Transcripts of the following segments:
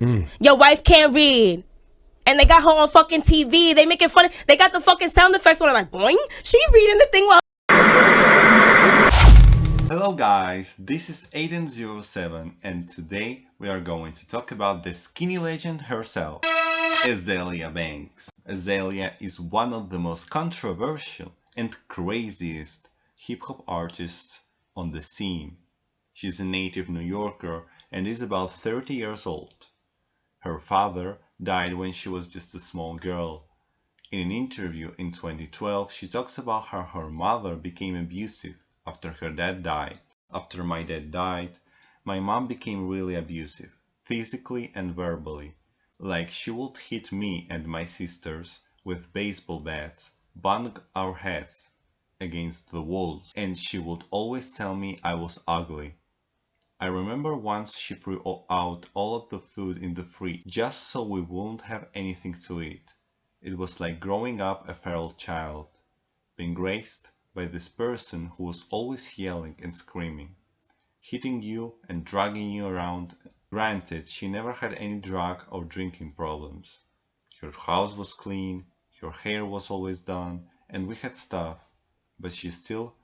Your wife can't read. And they got her on fucking TV. They making fun. They got the fucking sound effects on it like boing. She reading the thing while. Hello guys, this is Aiden07 and today we are going to talk about the skinny legend herself, Azealia Banks. Azealia is one of the most controversial and craziest hip-hop artists on the scene. She's a native New Yorker and is about 30 years old. Her father died when she was just a small girl. In an interview in 2012, she talks about how her mother became abusive after her dad died. After my dad died, my mom became really abusive, physically and verbally. Like she would hit me and my sisters with baseball bats, bang our heads against the walls, and she would always tell me I was ugly. I remember once she threw out all of the food in the fridge just so we wouldn't have anything to eat. It was like growing up a feral child, being raised by this person who was always yelling and screaming, hitting you and dragging you around. Granted, she never had any drug or drinking problems. Her house was clean, her hair was always done, and we had stuff, but she still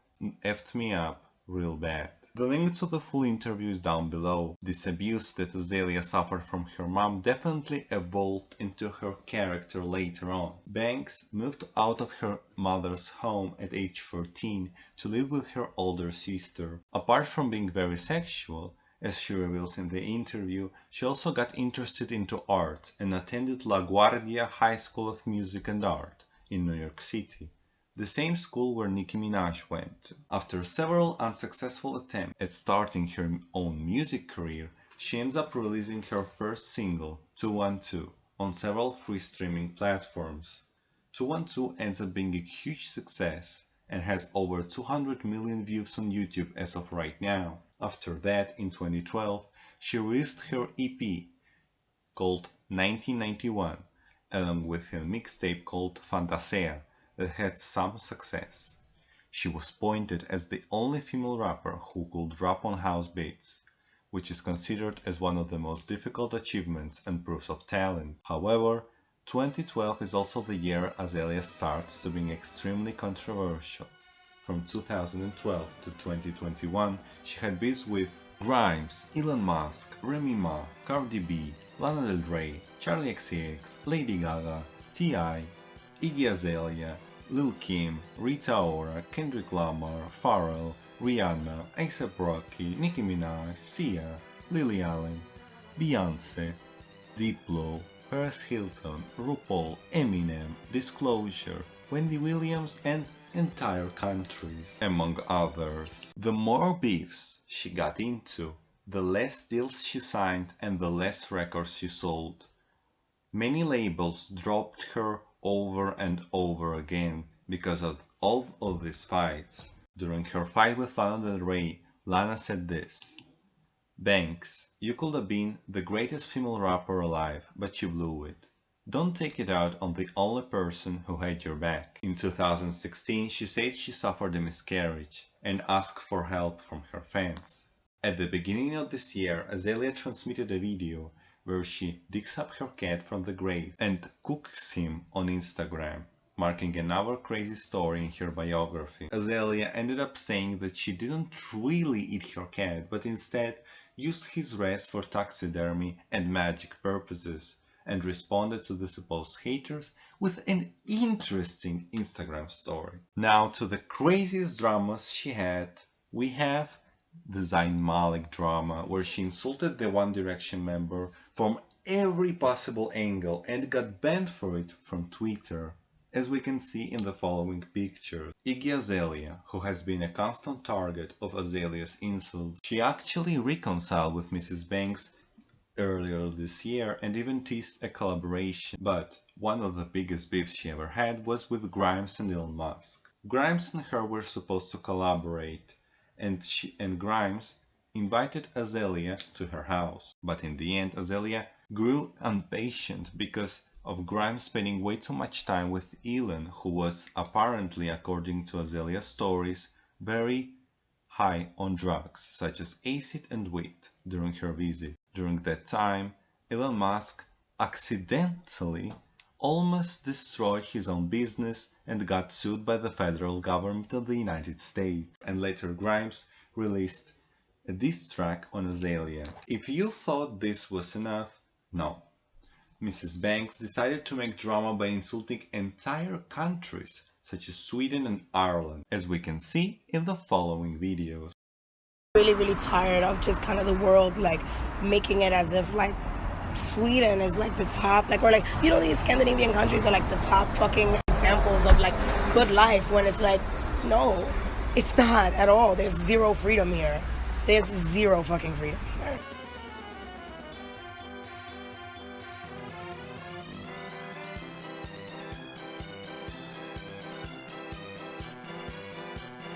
effed me up real bad. The link to the full interview is down below. This abuse that Azealia suffered from her mom definitely evolved into her character later on. Banks moved out of her mother's home at age 14 to live with her older sister. Apart from being very sexual, as she reveals in the interview, she also got interested into art and attended La Guardia High School of Music and Art in New York City, the same school where Nicki Minaj went to. After several unsuccessful attempts at starting her own music career, she ends up releasing her first single, 212, on several free streaming platforms. 212 ends up being a huge success and has over 200 million views on YouTube as of right now. After that, in 2012, she released her EP called 1991, along with a mixtape called Fantasia that had some success. She was pointed as the only female rapper who could rap on house beats, which is considered as one of the most difficult achievements and proofs of talent. However, 2012 is also the year Azealia starts to being extremely controversial. From 2012 to 2021, she had beefs with Grimes, Elon Musk, Remy Ma, Cardi B, Lana Del Rey, Charlie XCX, Lady Gaga, T.I., Iggy Azalea, Lil Kim, Rita Ora, Kendrick Lamar, Pharrell, Rihanna, A$AP Rocky, Nicki Minaj, Sia, Lily Allen, Beyoncé, Diplo, Paris Hilton, RuPaul, Eminem, Disclosure, Wendy Williams, and entire countries, among others. The more beefs she got into, the less deals she signed and the less records she sold. Many labels dropped her over and over again because of all of these fights. During her fight with Lana Del Rey, Lana said this: "Banks, you could have been the greatest female rapper alive, but you blew it. Don't take it out on the only person who had your back." In 2016, she said she suffered a miscarriage and asked for help from her fans. At the beginning of this year, Azealia transmitted a video where she digs up her cat from the grave and cooks him on Instagram, marking another crazy story in her biography. Azealia ended up saying that she didn't really eat her cat, but instead used his rest for taxidermy and magic purposes, and responded to the supposed haters with an interesting Instagram story. Now to the craziest dramas she had, we have the Zayn Malik drama, where she insulted the One Direction member from every possible angle and got banned for it from Twitter, as we can see in the following picture. Iggy Azalea, who has been a constant target of Azalea's insults, she actually reconciled with Mrs. Banks earlier this year and even teased a collaboration, but one of the biggest beefs she ever had was with Grimes and Elon Musk. Grimes and her were supposed to collaborate, and Grimes invited Azealia to her house. But in the end, Azealia grew impatient because of Grimes spending way too much time with Elon, who was apparently, according to Azalea's stories, very high on drugs such as acid and weed during her visit. During that time, Elon Musk accidentally almost destroyed his own business and got sued by the federal government of the United States. And later Grimes released a diss track on Azealia. If you thought this was enough, no. Mrs. Banks decided to make drama by insulting entire countries, such as Sweden and Ireland, as we can see in the following videos. Really tired of just kind of the world like making it as if like Sweden is like the top, like, or like, you know, these Scandinavian countries are like the top fucking examples of like good life, when it's like, no, it's not at all. There's zero freedom here. There's zero fucking freedom here.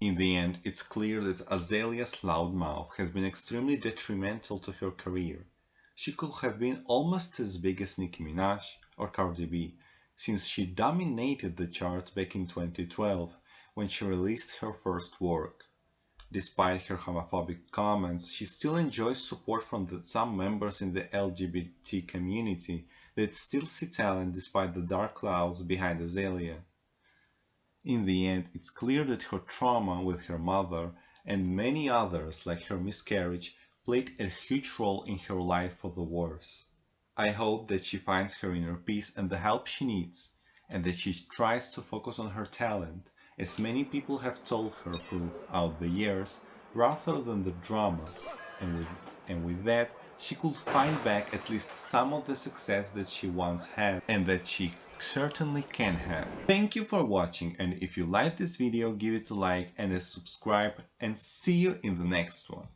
In the end, it's clear that Azalia's loudmouth has been extremely detrimental to her career. She could have been almost as big as Nicki Minaj or Cardi B, since she dominated the charts back in 2012 when she released her first work. Despite her homophobic comments, she still enjoys support from some members in the LGBT community that still see talent despite the dark clouds behind Azealia. In the end, it's clear that her trauma with her mother and many others, like her miscarriage, played a huge role in her life for the worse. I hope that she finds her inner peace and the help she needs, and that she tries to focus on her talent, as many people have told her throughout the years, rather than the drama, and with that, she could find back at least some of the success that she once had, and that she certainly can have. Thank you for watching, and if you liked this video, give it a like and a subscribe, and see you in the next one.